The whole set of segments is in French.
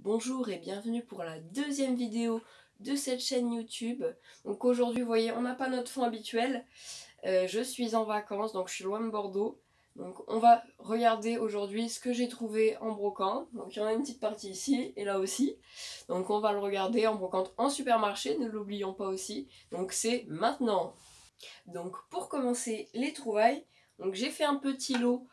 Bonjour et bienvenue pour la deuxième vidéo de cette chaîne YouTube. Donc aujourd'hui, vous voyez, on n'a pas notre fond habituel. Je suis en vacances, donc je suis loin de Bordeaux. Donc on va regarder aujourd'hui ce que j'ai trouvé en brocante. Donc il y en a une petite partie ici et là aussi. Donc on va le regarder en brocante en supermarché, ne l'oublions pas aussi. Donc c'est maintenant. Donc pour commencer les trouvailles, donc j'ai fait un petit lot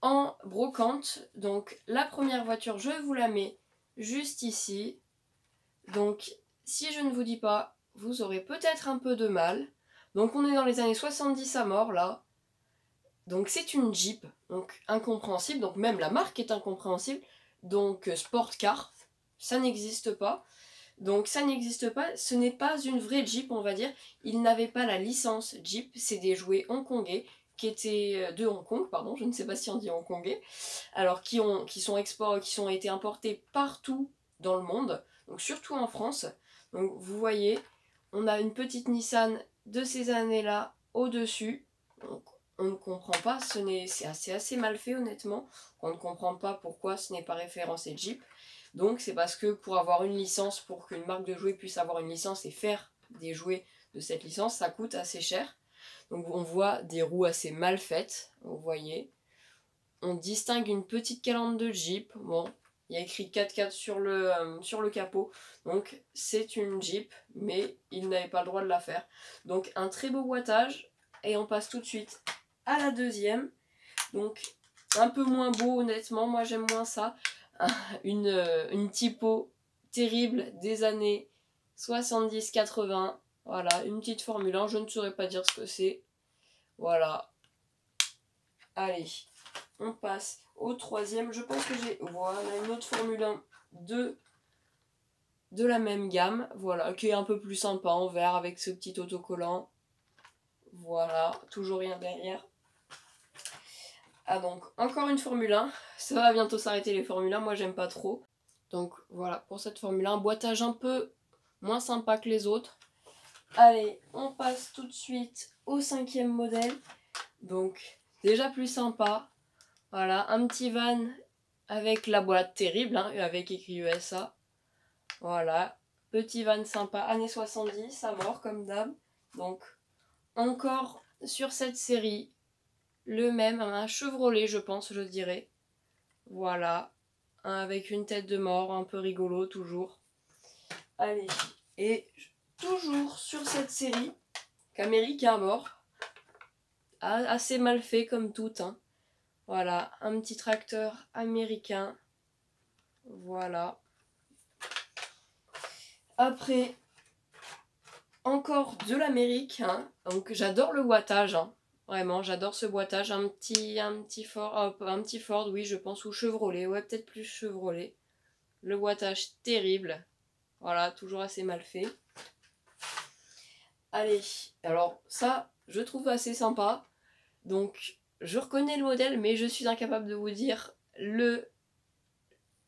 en brocante. Donc la première voiture, je vous la mets juste ici. Donc si je ne vous dis pas, vous aurez peut-être un peu de mal. Donc on est dans les années 70 à mort là. Donc c'est une Jeep, donc incompréhensible, donc même la marque est incompréhensible. Donc Sport Car, ça n'existe pas. Donc ça n'existe pas, ce n'est pas une vraie Jeep on va dire. Ils n'avaient pas la licence Jeep, c'est des jouets hongkongais qui étaient de Hong Kong, pardon, je ne sais pas si on dit hongkongais. Alors qui ont été importés partout dans le monde, donc surtout en France. Donc vous voyez, on a une petite Nissan de ces années-là au-dessus. Donc on ne comprend pas, c'est assez mal fait honnêtement. On ne comprend pas pourquoi ce n'est pas référencé Jeep. Donc c'est parce que pour avoir une licence, pour qu'une marque de jouets puisse avoir une licence et faire des jouets de cette licence, ça coûte assez cher. Donc on voit des roues assez mal faites, vous voyez. On distingue une petite calandre de Jeep. Bon, il y a écrit 4x4 sur le capot. Donc c'est une Jeep, mais ils n'avaient pas le droit de la faire. Donc un très beau wattage. Et on passe tout de suite à la deuxième. Donc un peu moins beau honnêtement, moi j'aime moins ça. Une typo terrible des années 70-80. Voilà, une petite Formule 1, je ne saurais pas dire ce que c'est. Voilà. Allez, on passe au troisième. Je pense que j'ai voilà une autre Formule 1 de la même gamme. Voilà, qui est un peu plus sympa en vert avec ce petit autocollant. Voilà, toujours rien derrière. Ah donc, encore une Formule 1. Ça va bientôt s'arrêter les Formule 1, moi j'aime pas trop. Donc voilà, pour cette Formule 1, boîtage un peu moins sympa que les autres. Allez, on passe tout de suite au cinquième modèle. Donc, déjà plus sympa. Voilà, un petit van avec la boîte terrible, hein, avec écrit USA. Voilà, petit van sympa, années 70, à mort comme d'hab. Donc, encore sur cette série, le même, un Chevrolet, je pense, je dirais. Voilà, avec une tête de mort, un peu rigolo, toujours. Allez, et toujours sur cette série, qu'américain mort, assez mal fait comme tout, hein. Voilà, un petit tracteur américain. Voilà. Après, encore de l'Amérique, hein. Donc j'adore le boîtage, hein. Vraiment, j'adore ce boîtage. Un petit Ford, oui, je pense, ou Chevrolet. Ouais, peut-être plus Chevrolet. Le boîtage terrible. Voilà, toujours assez mal fait. Allez, alors ça, je trouve assez sympa. Donc, je reconnais le modèle, mais je suis incapable de vous dire le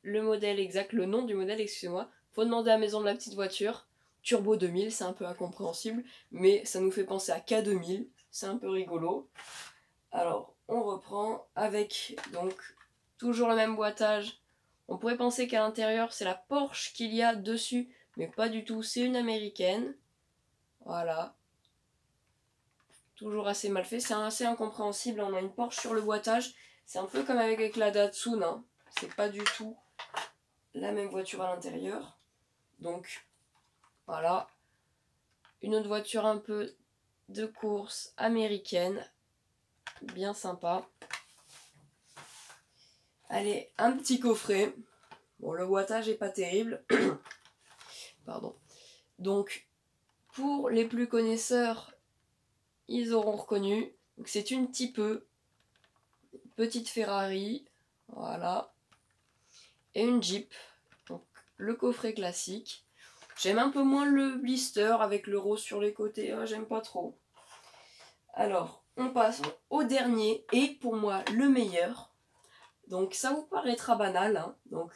modèle exact, le nom du modèle, excusez-moi. Faut demander à la maison de la petite voiture. Turbo 2000, c'est un peu incompréhensible, mais ça nous fait penser à K2000, c'est un peu rigolo. Alors, on reprend avec, donc, toujours le même boîtage. On pourrait penser qu'à l'intérieur, c'est la Porsche qu'il y a dessus, mais pas du tout, c'est une américaine. Voilà. Toujours assez mal fait, c'est assez incompréhensible, on a une Porsche sur le boîtage. C'est un peu comme avec la Datsun, hein. C'est pas du tout la même voiture à l'intérieur. Donc voilà, une autre voiture un peu de course américaine, bien sympa. Allez, un petit coffret. Bon, le boîtage est pas terrible. Pardon. Donc pour les plus connaisseurs, ils auront reconnu. Donc c'est une Type E, petite Ferrari, voilà, et une Jeep. Donc le coffret classique. J'aime un peu moins le blister avec le rose sur les côtés, j'aime pas trop. Alors, on passe au dernier et pour moi le meilleur. Donc ça vous paraîtra banal, hein. Donc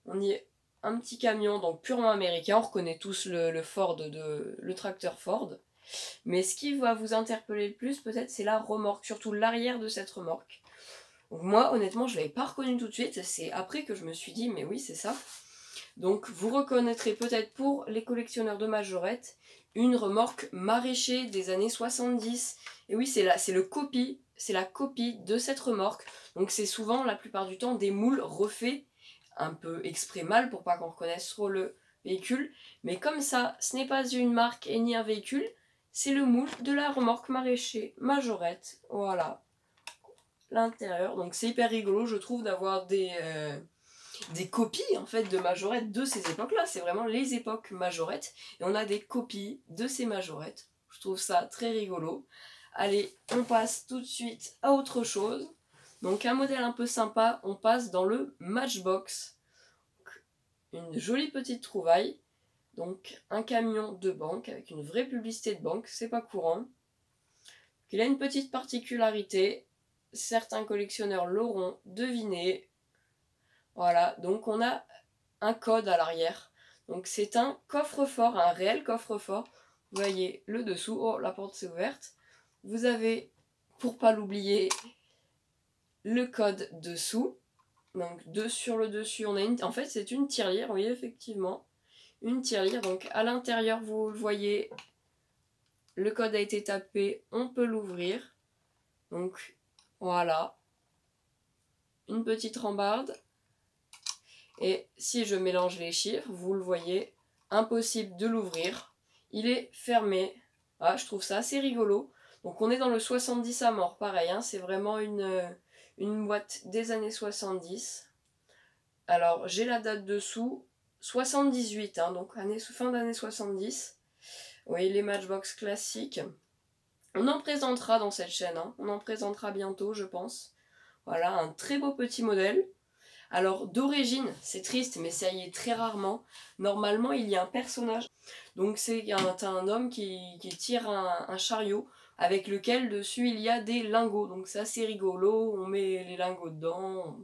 on y est un petit camion donc purement américain, on reconnaît tous le Ford le tracteur Ford. Mais ce qui va vous interpeller le plus peut-être c'est la remorque, surtout l'arrière de cette remorque. Donc moi honnêtement je l'avais pas reconnu tout de suite, c'est après que je me suis dit mais oui c'est ça. Donc vous reconnaîtrez peut-être pour les collectionneurs de majorettes une remorque maraîcher des années 70. Et oui, c'est la copie de cette remorque. Donc c'est souvent, la plupart du temps, des moules refaits, un peu exprès mal pour pas qu'on reconnaisse trop le véhicule. Mais comme ça, ce n'est pas une marque et ni un véhicule, c'est le moule de la remorque maraîcher majorette. Voilà. L'intérieur. Donc c'est hyper rigolo, je trouve, d'avoir des copies en fait de majorettes de ces époques-là. C'est vraiment les époques majorettes. Et on a des copies de ces majorettes. Je trouve ça très rigolo. Allez, on passe tout de suite à autre chose. Donc un modèle un peu sympa, on passe dans le Matchbox. Une jolie petite trouvaille. Donc un camion de banque avec une vraie publicité de banque, c'est pas courant. Il a une petite particularité, certains collectionneurs l'auront deviné. Voilà, donc on a un code à l'arrière. Donc c'est un coffre-fort, un réel coffre-fort. Vous voyez le dessous, oh la porte s'est ouverte. Vous avez, pour pas l'oublier, le code dessous. Donc sur le dessus, on a en fait c'est une tirelire, oui effectivement. Une tirelire, donc à l'intérieur vous le voyez, le code a été tapé, on peut l'ouvrir. Donc voilà, une petite rambarde. Et si je mélange les chiffres, vous le voyez, impossible de l'ouvrir. Il est fermé. Ah, je trouve ça assez rigolo. Donc on est dans le 70 à mort, pareil, hein, c'est vraiment une boîte des années 70. Alors j'ai la date dessous, 78, hein, donc fin d'année 70. Oui, les Matchbox classiques. On en présentera dans cette chaîne, hein. On en présentera bientôt, je pense. Voilà, un très beau petit modèle. Alors d'origine, c'est triste, mais ça y est très rarement. Normalement, il y a un personnage. Donc c'est un homme qui tire un chariot avec lequel dessus il y a des lingots. Donc c'est assez rigolo, on met les lingots dedans.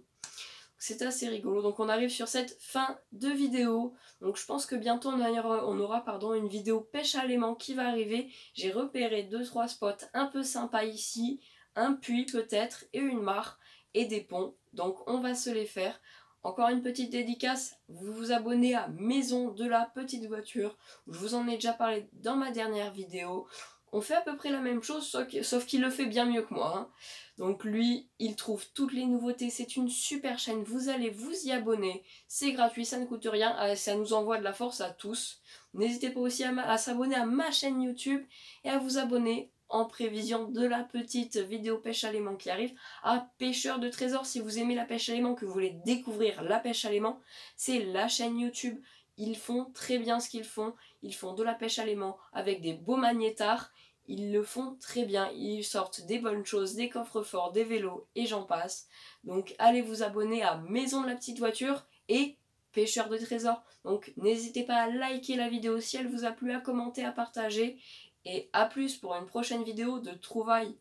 C'est assez rigolo. Donc on arrive sur cette fin de vidéo. Donc je pense que bientôt on aura une vidéo pêche à l'aimant qui va arriver. J'ai repéré 2-3 spots un peu sympas ici. Un puits peut-être et une mare et des ponts. Donc on va se les faire. Encore une petite dédicace, vous vous abonnez à Maison de la Petite Voiture. Je vous en ai déjà parlé dans ma dernière vidéo. On fait à peu près la même chose, sauf qu'il le fait bien mieux que moi, hein. Donc lui, il trouve toutes les nouveautés, c'est une super chaîne, vous allez vous y abonner, c'est gratuit, ça ne coûte rien, ça nous envoie de la force à tous. N'hésitez pas aussi à s'abonner à ma chaîne YouTube et à vous abonner en prévision de la petite vidéo pêche à l'aimant qui arrive, à Pêcheurs de Trésors. Si vous aimez la pêche à l'aimant, que vous voulez découvrir la pêche à l'aimant, c'est la chaîne YouTube. Ils font très bien ce qu'ils font, ils font de la pêche à l'aimant avec des beaux magnétars. Ils le font très bien, ils sortent des bonnes choses, des coffres forts, des vélos et j'en passe. Donc allez vous abonner à Maison de la Petite Voiture et Pêcheurs de Trésors. Donc n'hésitez pas à liker la vidéo si elle vous a plu, à commenter, à partager. Et à plus pour une prochaine vidéo de trouvailles.